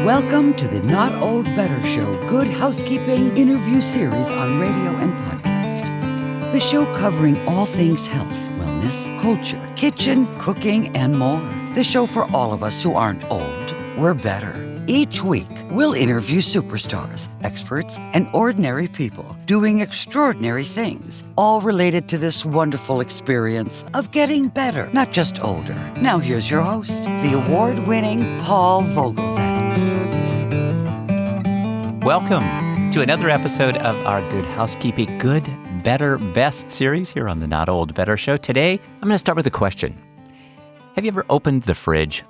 Welcome to the Not Old Better Show Good Housekeeping interview series on radio and podcast. The show covering all things health, wellness, culture, kitchen, cooking, and more. The show for all of us who aren't old, we're better. Each week, we'll interview superstars, experts, and ordinary people doing extraordinary things, all related to this wonderful experience of getting better, not just older. Now here's your host, the award-winning Paul Vogelzang. Welcome to another episode of our Good Housekeeping, Good, Better, Best series here on the Not Old Better Show. Today, I'm going to start with a question. Have you ever opened the fridge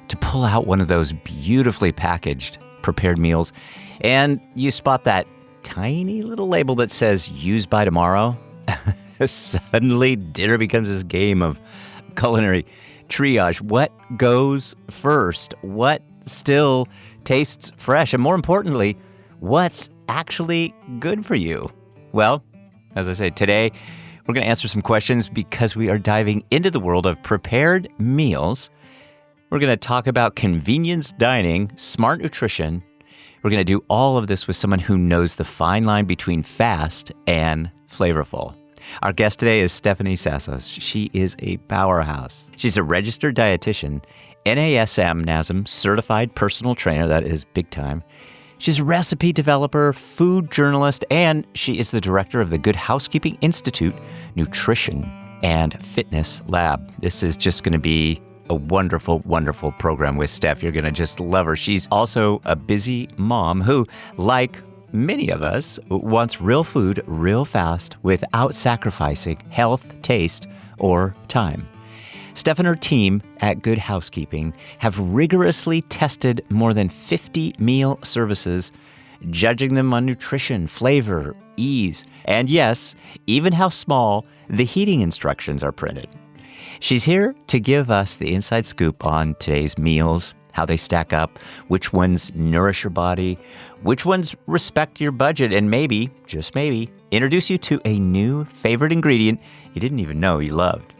to pull out one of those beautifully packaged prepared meals, and you spot that tiny little label that says, use by tomorrow? Suddenly, dinner becomes this game of culinary triage. What goes first? What still tastes fresh? And more importantly, what's actually good for you? Well, as I say, today, we're going to answer some questions because we are diving into the world of prepared meals. We're going to talk about convenience dining, smart nutrition. We're going to do all of this with someone who knows the fine line between fast and flavorful. Our guest today is Stefani Sassos. She is a powerhouse. She's a registered dietitian, NASM certified personal trainer. That is big time. She's a recipe developer, food journalist, and she is the director of the Good Housekeeping Institute Nutrition and Fitness Lab. This is just going to be a wonderful, wonderful program with Stef. You're going to just love her. She's also a busy mom who, like many of us, wants real food real fast without sacrificing health, taste, or time. Stef and her team at Good Housekeeping have rigorously tested more than 50 meal services, judging them on nutrition, flavor, ease, and yes, even how small the heating instructions are printed. She's here to give us the inside scoop on today's meals, how they stack up, which ones nourish your body, which ones respect your budget, and maybe, just maybe, introduce you to a new favorite ingredient you didn't even know you loved.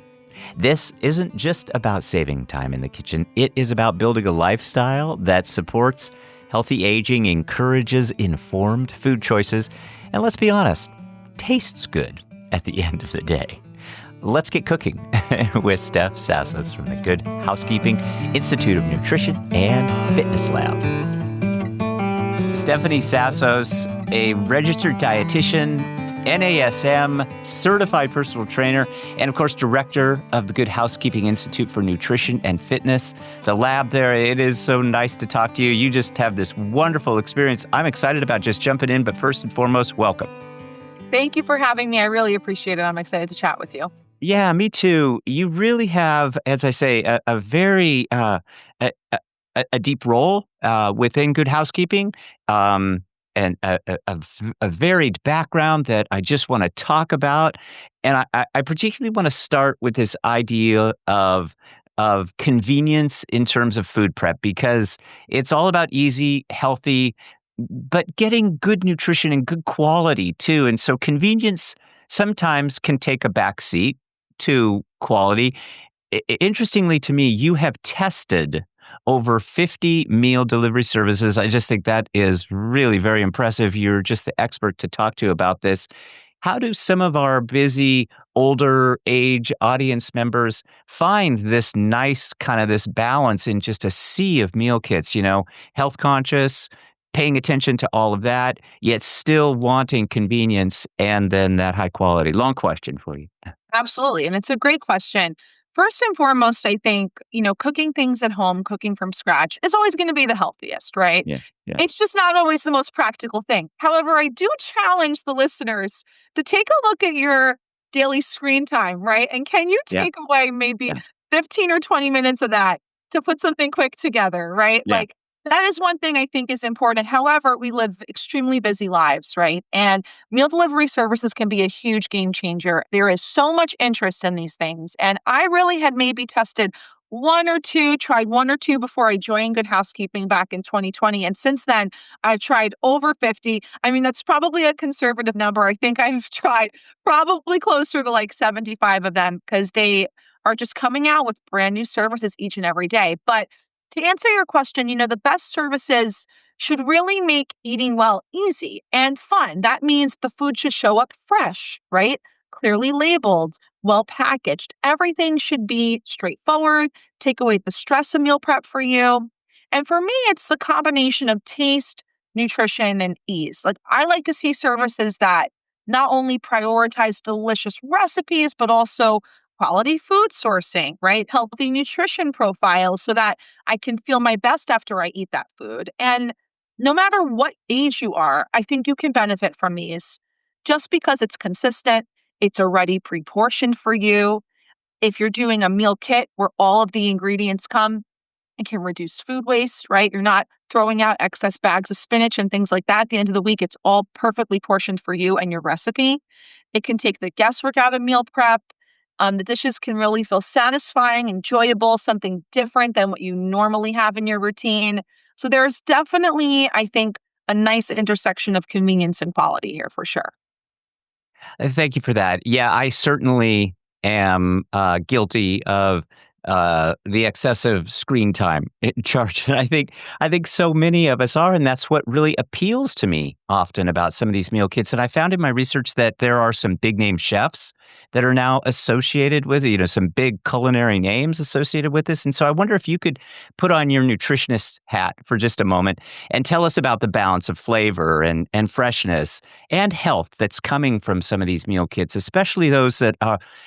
This isn't just about saving time in the kitchen. It is about building a lifestyle that supports healthy aging, encourages informed food choices, and let's be honest, tastes good at the end of the day. Let's get cooking with Stef Sassos from the Good Housekeeping Institute of Nutrition and Fitness Lab. Stefani Sassos, a registered dietitian, NASM certified personal trainer, and of course, director of the Good Housekeeping Institute for Nutrition and Fitness, the lab there. It is so nice to talk to you. You just have this wonderful experience. I'm excited about just jumping in, but first and foremost, welcome. Thank you for having me. I really appreciate it. I'm excited to chat with you. Yeah, me too. You really have, as I say, a very a deep role within Good Housekeeping, and a varied background that I just want to talk about. And I particularly want to start with this idea of convenience in terms of food prep, because it's all about easy, healthy, but getting good nutrition and good quality too. And so convenience sometimes can take a back seat to quality. Interestingly to me, you have tested over 50 meal delivery services. I just think that is really very impressive. You're just the expert to talk to about this. How do some of our busy, older age audience members find this nice kind of this balance in just a sea of meal kits, health conscious, paying attention to all of that, yet still wanting convenience and then that high quality? Long question for you. Absolutely. And it's a great question. First and foremost, I think, cooking things at home, cooking from scratch is always going to be the healthiest, right? Yeah. It's just not always the most practical thing. However, I do challenge the listeners to take a look at your daily screen time, right? And can you take away maybe 15 or 20 minutes of that to put something quick together, right? Yeah. That is one thing I think is important. However, we live extremely busy lives, right? And meal delivery services can be a huge game changer. There is so much interest in these things. And I really had maybe tested tried one or two before I joined Good Housekeeping back in 2020. And since then, I've tried over 50. I mean, that's probably a conservative number. I think I've tried probably closer to like 75 of them because they are just coming out with brand new services each and every day. But To answer your question, the best services should really make eating well easy and fun. That means the food should show up fresh, right? Clearly labeled, well packaged. Everything should be straightforward, take away the stress of meal prep for you. And for me, it's the combination of taste, nutrition, and ease. Like, I like to see services that not only prioritize delicious recipes, but also quality food sourcing, right? Healthy nutrition profiles so that I can feel my best after I eat that food. And no matter what age you are, I think you can benefit from these just because it's consistent, it's already pre portioned for you. If you're doing a meal kit where all of the ingredients come, it can reduce food waste, right? You're not throwing out excess bags of spinach and things like that. At the end of the week, it's all perfectly portioned for you and your recipe. It can take the guesswork out of meal prep. The dishes can really feel satisfying, enjoyable, something different than what you normally have in your routine. So there's definitely, I think, a nice intersection of convenience and quality here for sure. Thank you for that. Yeah, I certainly am guilty of the excessive screen time in charge. And I think so many of us are, and that's what really appeals to me often about some of these meal kits. And I found in my research that there are some big name chefs that are now associated with it, some big culinary names associated with this. And so I wonder if you could put on your nutritionist hat for just a moment and tell us about the balance of flavor and freshness and health that's coming from some of these meal kits, especially those that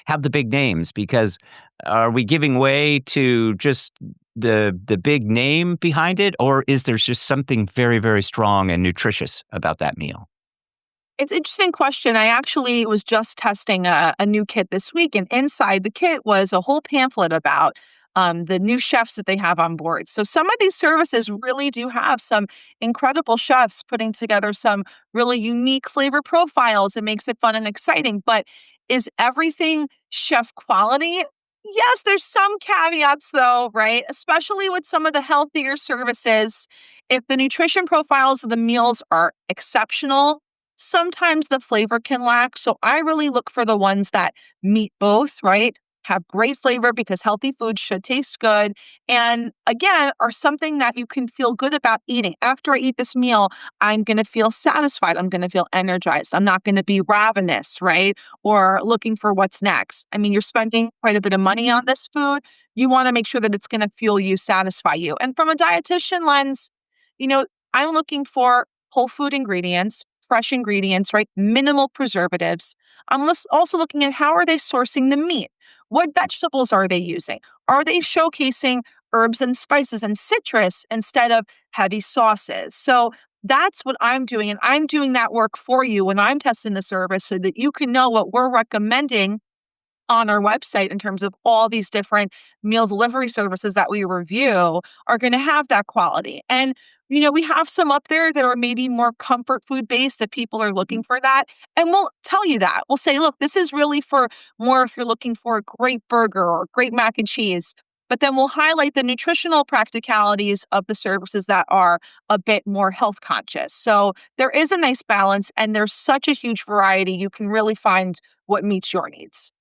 have the big names, because are we giving way to just the big name behind it, or is there just something very, very strong and nutritious about that meal? It's an interesting question. I actually was just testing a new kit this week, and inside the kit was a whole pamphlet about the new chefs that they have on board. So some of these services really do have some incredible chefs putting together some really unique flavor profiles. It makes it fun and exciting. But is everything chef quality? Yes, there's some caveats though, right? Especially with some of the healthier services. If the nutrition profiles of the meals are exceptional, sometimes the flavor can lack. So I really look for the ones that meet both, right? Have great flavor because healthy food should taste good. And again, are something that you can feel good about eating. After I eat this meal, I'm going to feel satisfied. I'm going to feel energized. I'm not going to be ravenous, right? Or looking for what's next. I mean, you're spending quite a bit of money on this food. You want to make sure that it's going to fuel you, satisfy you. And from a dietitian lens, you know, I'm looking for whole food ingredients, fresh ingredients, right? Minimal preservatives. Also looking at how are they sourcing the meat? What vegetables are they using? Are they showcasing herbs and spices and citrus instead of heavy sauces? So that's what I'm doing. And I'm doing that work for you when I'm testing the service so that you can know what we're recommending on our website in terms of all these different meal delivery services that we review are going to have that quality. And, we have some up there that are maybe more comfort food based that people are looking for that. And we'll tell you that. We'll say, look, this is really for more if you're looking for a great burger or great mac and cheese. But then we'll highlight the nutritional practicalities of the services that are a bit more health conscious. So there is a nice balance and there's such a huge variety. You can really find what meets your needs.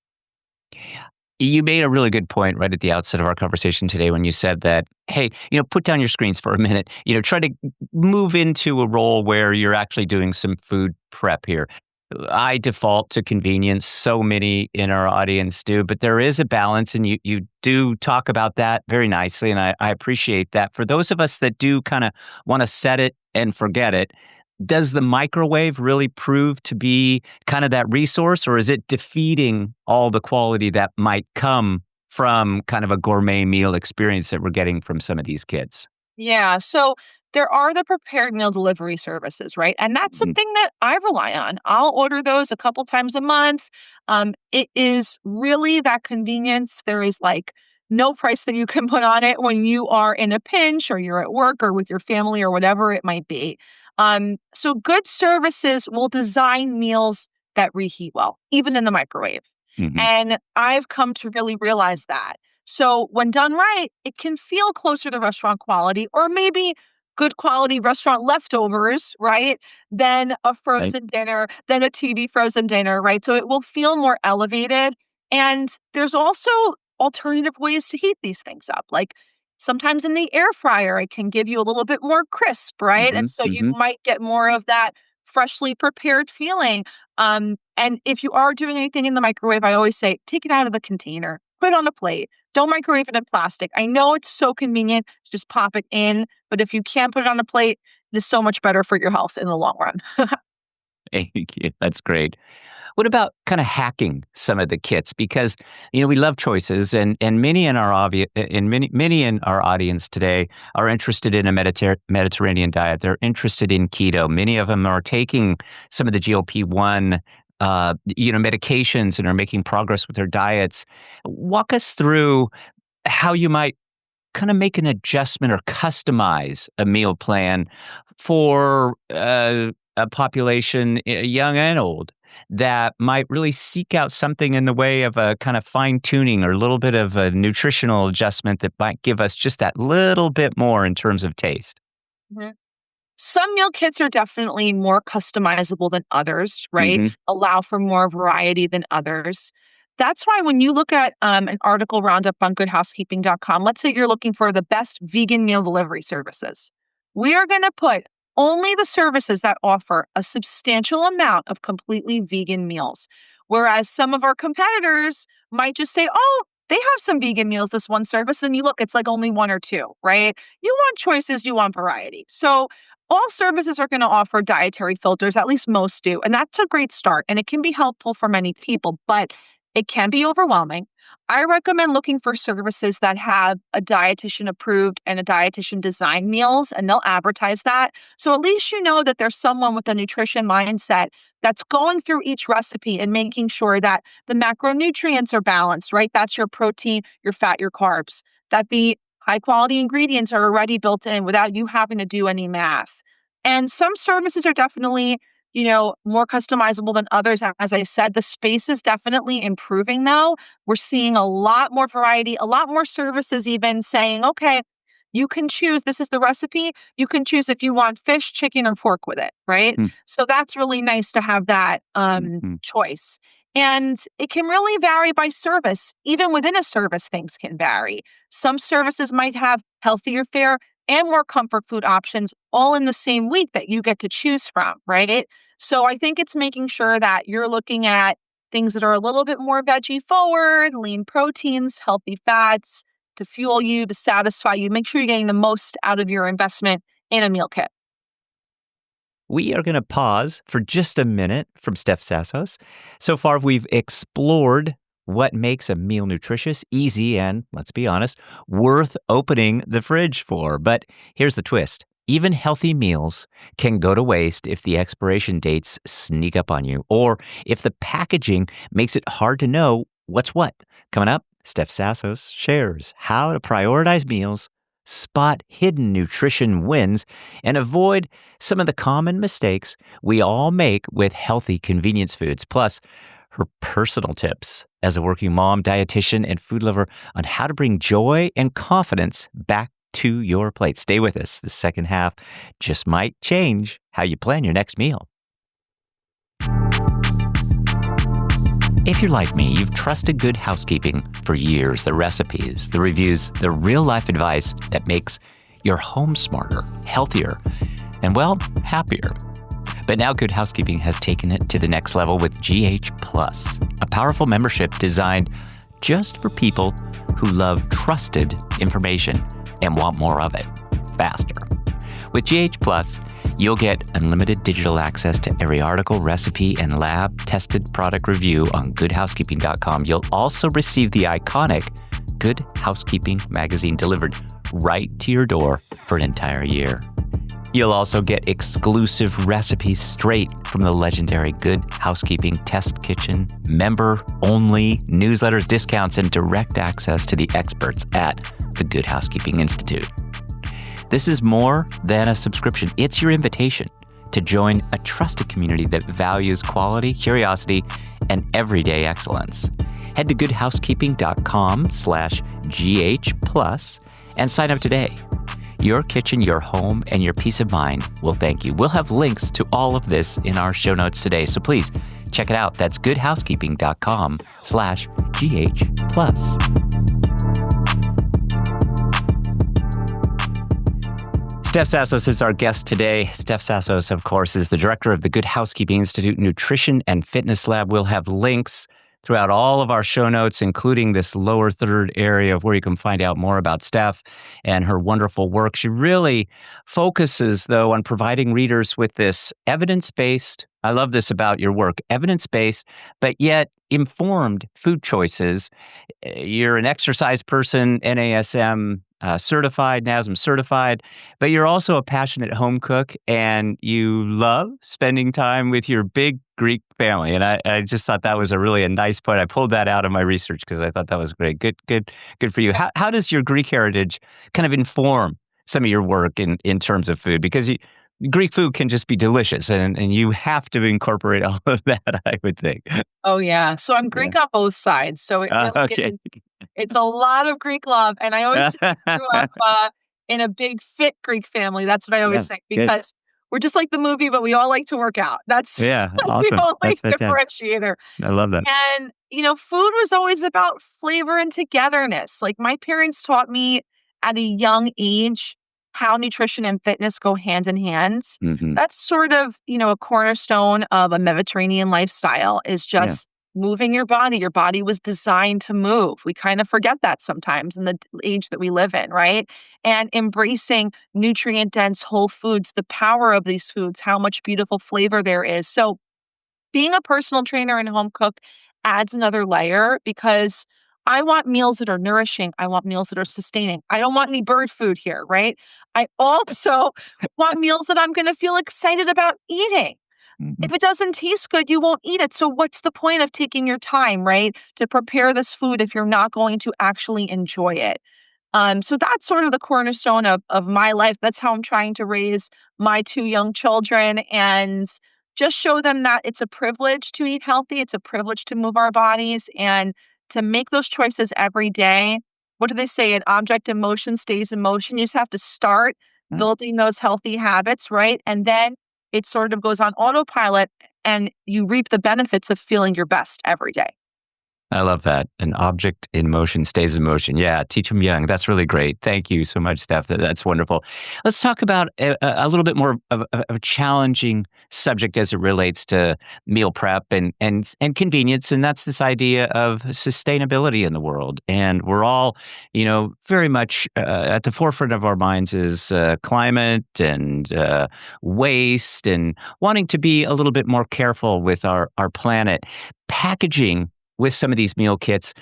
You made a really good point right at the outset of our conversation today when you said that, hey, put down your screens for a minute, try to move into a role where you're actually doing some food prep here. I default to convenience. So many in our audience do, but there is a balance, and you do talk about that very nicely, and I appreciate that. For those of us that do kind of want to set it and forget it, does the microwave really prove to be kind of that resource, or is it defeating all the quality that might come from kind of a gourmet meal experience that we're getting from some of these kids? Yeah. So there are the prepared meal delivery services, right? And that's Mhm. something that I rely on. I'll order those a couple times a month. It is really that convenience. There is like no price that you can put on it when you are in a pinch or you're at work or with your family or whatever it might be. So good services will design meals that reheat well, even in the microwave. Mhm. And I've come to really realize that. So when done right, it can feel closer to restaurant quality or maybe good quality restaurant leftovers, right? Than a Right. frozen dinner, than a TV frozen dinner, right? So it will feel more elevated. And there's also alternative ways to heat these things up. Like Sometimes in the air fryer, it can give you a little bit more crisp, right? And so you might get more of that freshly prepared feeling. And if you are doing anything in the microwave, I always say, take it out of the container, put it on a plate. Don't microwave it in plastic. I know it's so convenient to just pop it in, but if you can't put it on a plate, it's so much better for your health in the long run. Thank you. That's great. What about kind of hacking some of the kits? Because we love choices, and many in our many in our audience today are interested in a Mediterranean diet. They're interested in keto. Many of them are taking some of the GLP-1 medications and are making progress with their diets. Walk us through how you might kind of make an adjustment or customize a meal plan for a population, young and old, that might really seek out something in the way of a kind of fine tuning or a little bit of a nutritional adjustment that might give us just that little bit more in terms of taste. Mhm. Some meal kits are definitely more customizable than others, right? Allow for more variety than others. That's why when you look at an article roundup on goodhousekeeping.com, let's say you're looking for the best vegan meal delivery services. We are going to put only the services that offer a substantial amount of completely vegan meals. Whereas some of our competitors might just say, oh, they have some vegan meals, this one service. Then you look, it's like only one or two, right? You want choices, you want variety. So all services are going to offer dietary filters, at least most do. And that's a great start. And it can be helpful for many people, but it can be overwhelming. I recommend looking for services that have a dietitian approved and a dietitian designed meals, and they'll advertise that. So at least you know that there's someone with a nutrition mindset that's going through each recipe and making sure that the macronutrients are balanced, right? That's your protein, your fat, your carbs, that the high quality ingredients are already built in without you having to do any math. And some services are definitely more customizable than others. As I said, the space is definitely improving though. We're seeing a lot more variety, a lot more services even saying, okay, you can choose, this is the recipe. You can choose if you want fish, chicken, or pork with it, right? So that's really nice to have that choice. And it can really vary by service. Even within a service, things can vary. Some services might have healthier fare and more comfort food options all in the same week that you get to choose from, right? So I think it's making sure that you're looking at things that are a little bit more veggie forward, lean proteins, healthy fats to fuel you, to satisfy you. Make sure you're getting the most out of your investment in a meal kit. We are going to pause for just a minute from Stef Sassos. So far, we've explored what makes a meal nutritious, easy, and, let's be honest, worth opening the fridge for. But here's the twist. Even healthy meals can go to waste if the expiration dates sneak up on you, or if the packaging makes it hard to know what's what. Coming up, Stef Sassos shares how to prioritize meals, spot hidden nutrition wins, and avoid some of the common mistakes we all make with healthy convenience foods. Plus, her personal tips as a working mom, dietitian, and food lover on how to bring joy and confidence back to your plate. Stay with us. The second half just might change how you plan your next meal. If you're like me, you've trusted Good Housekeeping for years. The recipes, the reviews, the real-life advice that makes your home smarter, healthier, and, well, happier. But now Good Housekeeping has taken it to the next level with GH+, a powerful membership designed just for people who love trusted information and want more of it faster. With GH+, you'll get unlimited digital access to every article, recipe, and lab-tested product review on goodhousekeeping.com. You'll also receive the iconic Good Housekeeping magazine delivered right to your door for an entire year. You'll also get exclusive recipes straight from the legendary Good Housekeeping Test Kitchen, member-only newsletters, discounts, and direct access to the experts at the Good Housekeeping Institute. This is more than a subscription. It's your invitation to join a trusted community that values quality, curiosity, and everyday excellence. Head to goodhousekeeping.com/GH+ and sign up today. Your kitchen, your home, and your peace of mind will thank you. We'll have links to all of this in our show notes today, so please check it out. That's goodhousekeeping.com/GH+. Stef Sassos is our guest today. Stef Sassos, of course, is the director of the Good Housekeeping Institute Nutrition and Fitness Lab. We'll have links throughout all of our show notes, including this lower third area of where you can find out more about Stef and her wonderful work. She really focuses, though, on providing readers with this evidence-based, I love this about your work, evidence-based, but yet informed food choices. You're an exercise person, NASM certified, NASM certified, but you're also a passionate home cook and you love spending time with your big Greek family. And I just thought that was a nice point. I pulled that out of my research because I thought that was great. Good for you. How does your Greek heritage kind of inform some of your work in terms of food? Because Greek food can just be delicious and you have to incorporate all of that, I would think. Oh, yeah. So I'm Greek on both sides. So Okay. it's a lot of Greek love. And I always say I grew up in a big fit Greek family. That's what I always say, Good. because we're just like the movie, but we all like to work out. That's Awesome. the only That's fantastic. differentiator. I love that. And, food was always about flavor and togetherness. Like my parents taught me at a young age how nutrition and fitness go hand in hand. Mm-hmm. That's sort of, a cornerstone of a Mediterranean lifestyle is just moving your body. Your body was designed to move. We kind of forget that sometimes in the age that we live in, right? And embracing nutrient-dense whole foods, the power of these foods, how much beautiful flavor there is. So being a personal trainer and home cook adds another layer because I want meals that are nourishing. I want meals that are sustaining. I don't want any bird food here, right? I also want meals that I'm going to feel excited about eating. Mm-hmm. If it doesn't taste good, you won't eat it. So what's the point of taking your time, right, to prepare this food if you're not going to actually enjoy it? So that's sort of the cornerstone of my life. That's how I'm trying to raise my 2 young children and just show them that it's a privilege to eat healthy. It's a privilege to move our bodies and to make those choices every day. What do they say? An object in motion stays in motion. You just have to start building those healthy habits, right? And then it sort of goes on autopilot and you reap the benefits of feeling your best every day. I love that. An object in motion stays in motion. Yeah, teach them young. That's really great. Thank you so much, Steph. That's wonderful. Let's talk about a little bit more of a challenging subject as it relates to meal prep and convenience, and that's this idea of sustainability in the world. And we're all, very much at the forefront of our minds is climate and waste and wanting to be a little bit more careful with our planet. Packaging with some of these meal kits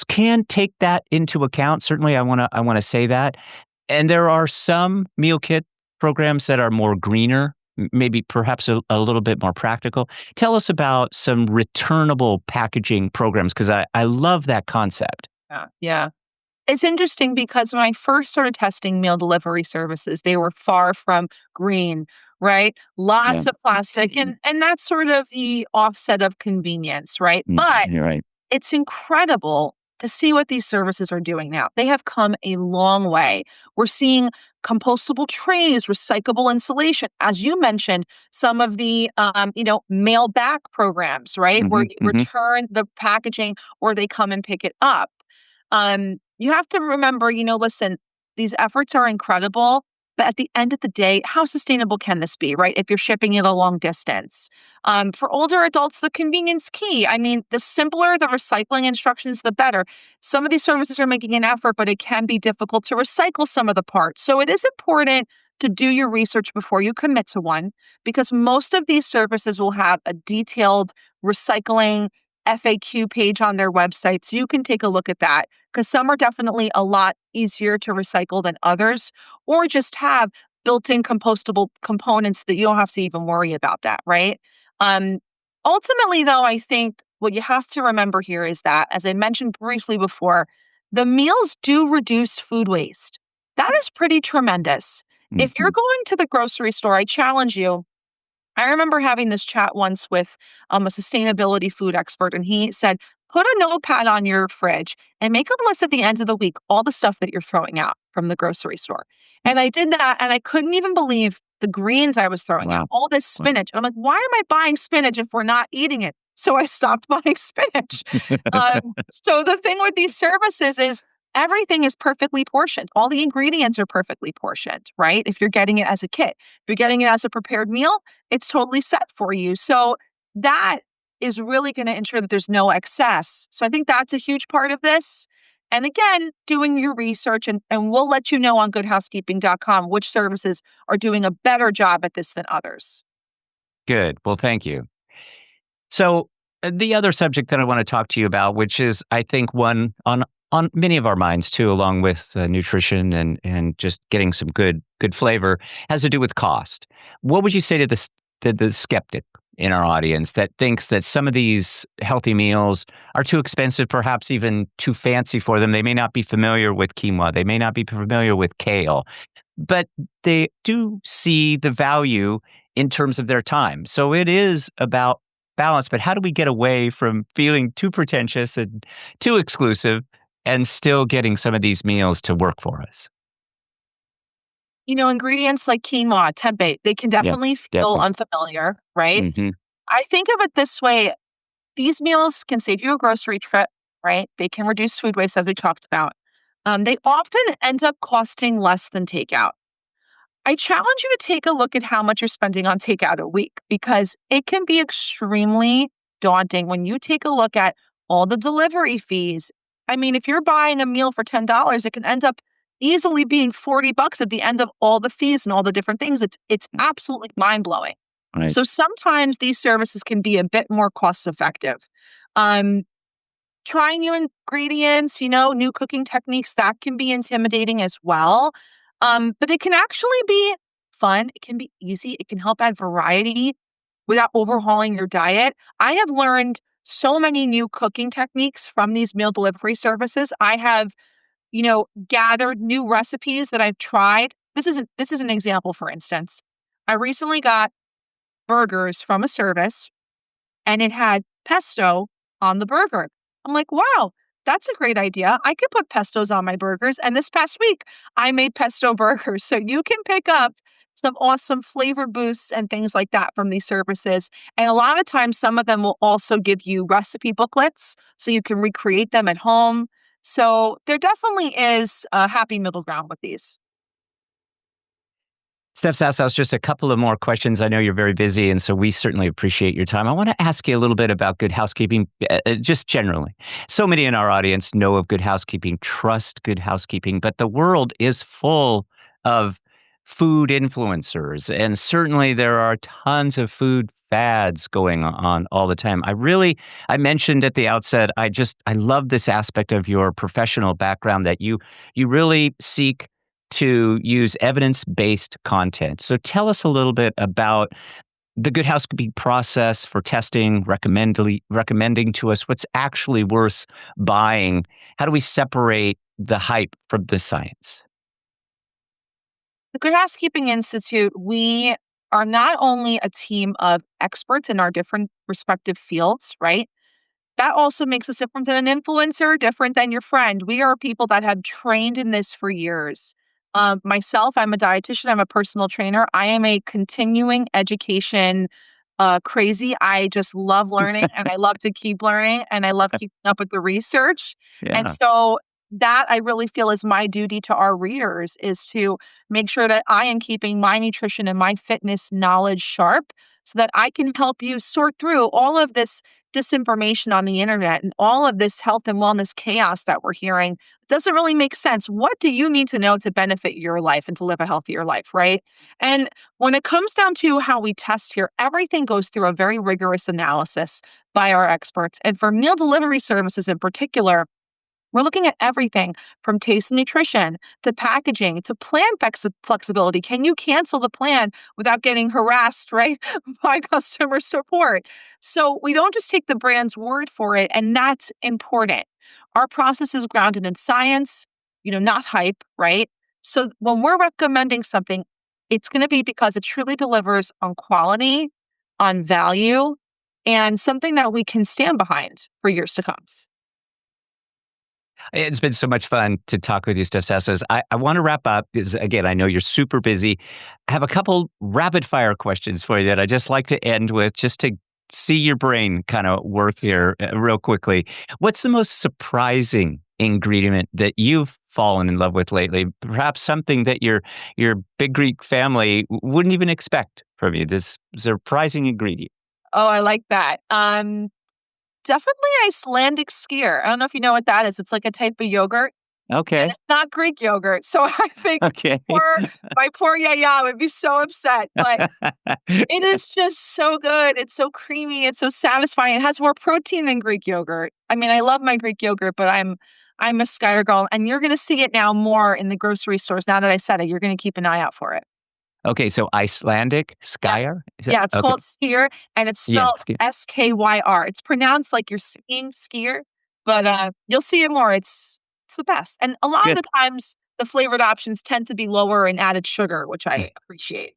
can take that into account. Certainly, I want to say that. And there are some meal kit programs that are more greener, maybe perhaps a little bit more practical. Tell us about some returnable packaging programs, because I love that concept. Yeah. It's interesting because when I first started testing meal delivery services, they were far from green, right? Lots of plastic, and that's sort of the offset of convenience, right? But You're right. it's incredible to see what these services are doing now. They have come a long way. We're seeing compostable trays, recyclable insulation. As you mentioned, some of the, mail back programs, right? Where you return the packaging or they come and pick it up. You have to remember, listen, these efforts are incredible, but at the end of the day, how sustainable can this be, right? If you're shipping it a long distance. For older adults, the convenience key. I mean, the simpler the recycling instructions, the better. Some of these services are making an effort, but it can be difficult to recycle some of the parts. So it is important to do your research before you commit to one, because most of these services will have a detailed recycling FAQ page on their website. So you can take a look at that, because some are definitely a lot easier to recycle than others, or just have built-in compostable components that you don't have to even worry about that, right? Ultimately, though, I think what you have to remember here is that, as I mentioned briefly before, the meals do reduce food waste. That is pretty tremendous. If you're going to the grocery store, I challenge you. I remember having this chat once with a sustainability food expert, and he said, put a notepad on your fridge and make a list at the end of the week, all the stuff that you're throwing out from the grocery store. And I did that, and I couldn't even believe the greens I was throwing out, all this spinach. And I'm like, why am I buying spinach if we're not eating it? So I stopped buying spinach. So the thing with these services is everything is perfectly portioned. All the ingredients are perfectly portioned, right? If you're getting it as a kit, if you're getting it as a prepared meal, it's totally set for you. So that is really going to ensure that there's no excess. So I think that's a huge part of this. And again, doing your research, and we'll let you know on goodhousekeeping.com which services are doing a better job at this than others. Good. Well, thank you. So the other subject that I want to talk to you about, which is, I think, one on many of our minds too, along with nutrition and just getting some good flavor, has to do with cost. What would you say to the skeptic in our audience that thinks that some of these healthy meals are too expensive, perhaps even too fancy for them? They may not be familiar with quinoa. They may not be familiar with kale, but they do see the value in terms of their time. So it is about balance, but how do we get away from feeling too pretentious and too exclusive and still getting some of these meals to work for us? Ingredients like quinoa, tempeh, they can Yeah, definitely feel definitely. unfamiliar, right? Hmm. I think of it this way. These meals can save you a grocery trip, right? They can reduce food waste, as we talked about. They often end up costing less than takeout. I challenge you to take a look at how much you're spending on takeout a week because it can be extremely daunting when you take a look at all the delivery fees. I mean, if you're buying a meal for $10, it can end up easily being $40 at the end of all the fees and all the different things. It's absolutely mind-blowing. Right. So sometimes these services can be a bit more cost effective. Um, Trying new ingredients, new cooking techniques, that can be intimidating as well. But it can actually be fun. It can be easy. It can help add variety without overhauling your diet. I have learned so many new cooking techniques from these meal delivery services. I have, gathered new recipes that I've tried. This is an example, for instance. I recently got burgers from a service and it had pesto on the burger. I'm like, wow, that's a great idea. I could put pestos on my burgers. And this past week, I made pesto burgers. So you can pick up some awesome flavor boosts and things like that from these services. And a lot of times, some of them will also give you recipe booklets so you can recreate them at home. So there definitely is a happy middle ground with these. Stef Sassos, just a couple of more questions. I know you're very busy, and so we certainly appreciate your time. I want to ask you a little bit about Good Housekeeping, just generally. So many in our audience know of Good Housekeeping, trust Good Housekeeping, but the world is full of food influencers, and certainly there are tons of food fads going on all the time. I mentioned at the outset, I love this aspect of your professional background that you really seek to use evidence-based content. So tell us a little bit about the Good Housekeeping process for testing, recommending to us what's actually worth buying. How do we separate the hype from the science? The Good Housekeeping Institute, we are not only a team of experts in our different respective fields, right? That also makes us different than an influencer, different than your friend. We are people that have trained in this for years. Myself, I'm a dietitian, I'm a personal trainer. I am a continuing education crazy. I just love learning and I love to keep learning and I love keeping up with the research. And Yeah. so that I really feel is my duty to our readers is to make sure that I am keeping my nutrition and my fitness knowledge sharp so that I can help you sort through all of this disinformation on the internet and all of this health and wellness chaos that we're hearing. It doesn't really make sense. What do you need to know to benefit your life and to live a healthier life, right? And when it comes down to how we test here, everything goes through a very rigorous analysis by our experts. And for meal delivery services in particular, we're looking at everything from taste and nutrition to packaging to plan flexibility. Can you cancel the plan without getting harassed, right, by customer support? So we don't just take the brand's word for it, and that's important. Our process is grounded in science, not hype, right? So when we're recommending something, it's going to be because it truly delivers on quality, on value, and something that we can stand behind for years to come. It's been so much fun to talk with you, Stef Sassos. I want to wrap up because, again, I know you're super busy. I have a couple rapid fire questions for you that I just like to end with just to see your brain kind of work here real quickly. What's the most surprising ingredient that you've fallen in love with lately? Perhaps something that your big Greek family wouldn't even expect from you. This surprising ingredient. Oh, I like that. Definitely Icelandic skyr. I don't know if you know what that is. It's like a type of yogurt, and Okay. it's not Greek yogurt. So I think Okay. poor my poor Yaya would be so upset, but it is just so good. It's so creamy. It's so satisfying. It has more protein than Greek yogurt. I mean, I love my Greek yogurt, but I'm a Skyr girl, and you're going to see it now more in the grocery stores. Now that I said it, you're going to keep an eye out for it. Okay, so Icelandic Yeah, skyr? Is it? yeah. It's Okay. called skyr, and it's Yeah, spelled SKYR. It's pronounced like you're skiing skier, but you'll see it more. It's the best, and a lot of good. the times the flavored options tend to be lower in added sugar, which I appreciate.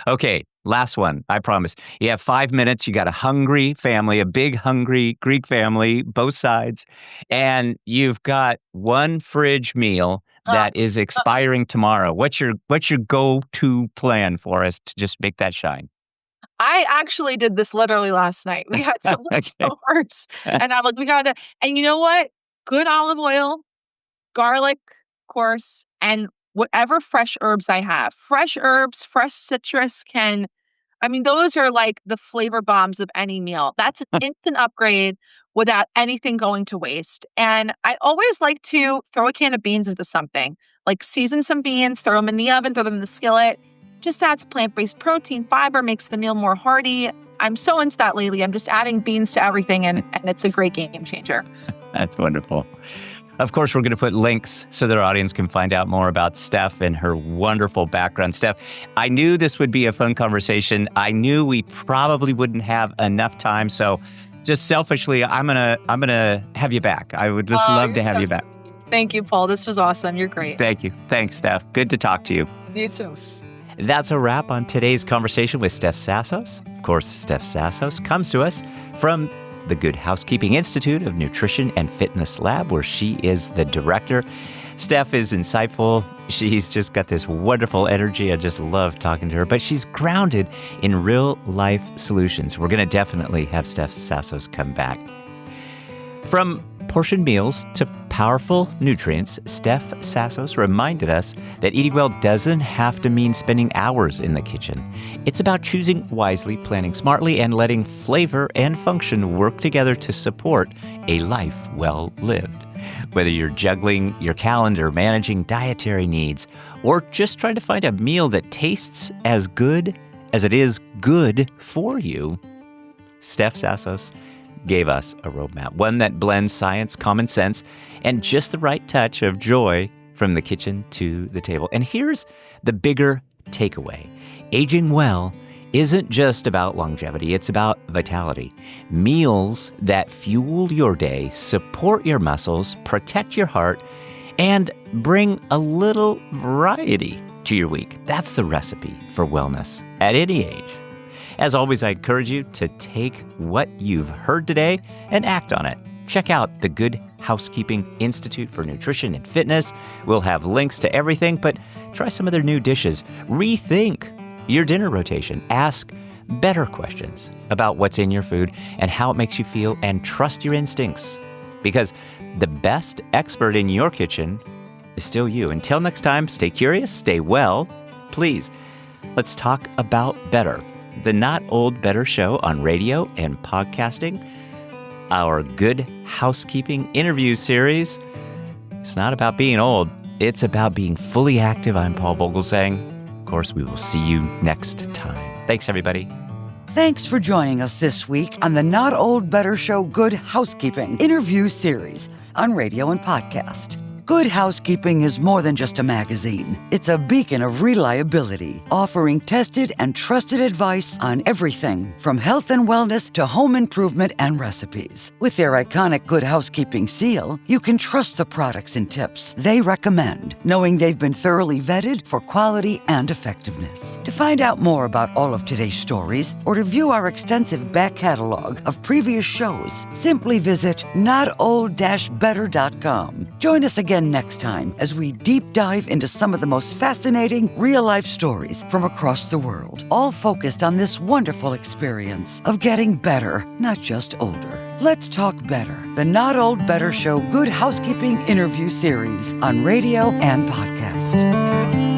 Okay, last one, I promise. You have 5 minutes. You got a hungry family, a big hungry Greek family, both sides, and you've got one fridge meal Uh, that is expiring tomorrow. What's your go-to plan for us to just make that shine? I actually did this literally last night. We had some Okay. leftovers, and I'm like, we gotta. And you know what? Good olive oil, garlic, of course, and whatever fresh herbs I have. Fresh herbs, fresh citrus can I mean, those are like the flavor bombs of any meal. That's an instant upgrade without anything going to waste. And I always like to throw a can of beans into something, like season some beans, throw them in the oven, throw them in the skillet. Just adds plant-based protein, fiber, makes the meal more hearty. I'm so into that lately. I'm just adding beans to everything, and it's a great game changer. That's wonderful. Of course, we're going to put links so that our audience can find out more about Stef and her wonderful background. Stef, I knew this would be a fun conversation. I knew we probably wouldn't have enough time. So just selfishly, I'm gonna have you back. I would just love to You're have so you back. sweet. Thank you, Paul. This was awesome. You're great. Thank you. Thanks, Stef. Good to talk to you. You too. That's a wrap on today's conversation with Stef Sassos. Of course, Stef Sassos comes to us from the Good Housekeeping Institute of Nutrition and Fitness Lab, where she is the director. Stef is insightful. She's just got this wonderful energy. I just love talking to her, but she's grounded in real life solutions. We're going to definitely have Stef Sassos come back. From portion meals to powerful nutrients, Stef Sassos reminded us that eating well doesn't have to mean spending hours in the kitchen. It's about choosing wisely, planning smartly, and letting flavor and function work together to support a life well lived. Whether you're juggling your calendar, managing dietary needs, or just trying to find a meal that tastes as good as it is good for you, Stef Sassos gave us a roadmap, one that blends science, common sense, and just the right touch of joy from the kitchen to the table. And here's the bigger takeaway. Aging well isn't just about longevity, it's about vitality. Meals that fuel your day, support your muscles, protect your heart, and bring a little variety to your week. That's the recipe for wellness at any age. As always, I encourage you to take what you've heard today and act on it. Check out the Good Housekeeping Institute for Nutrition and Fitness. We'll have links to everything, but try some of their new dishes. Rethink your dinner rotation. Ask better questions about what's in your food and how it makes you feel, and trust your instincts. Because the best expert in your kitchen is still you. Until next time, stay curious, stay well. Please, let's talk about better. The Not Old Better Show on radio and podcasting. Our Good Housekeeping interview series. It's not about being old. It's about being fully active. I'm Paul Vogelsang. Of course, we will see you next time. Thanks, everybody. Thanks for joining us this week on the Not Old Better Show Good Housekeeping interview series on radio and podcast. Good Housekeeping is more than just a magazine. It's a beacon of reliability, offering tested and trusted advice on everything from health and wellness to home improvement and recipes. With their iconic Good Housekeeping seal, you can trust the products and tips they recommend, knowing they've been thoroughly vetted for quality and effectiveness. To find out more about all of today's stories or to view our extensive back catalog of previous shows, simply visit notold-better.com. Join us again next time as we deep dive into some of the most fascinating real-life stories from across the world, all focused on this wonderful experience of getting better, not just older. Let's Talk Better, the Not Old Better Show Good Housekeeping interview series on radio and podcast.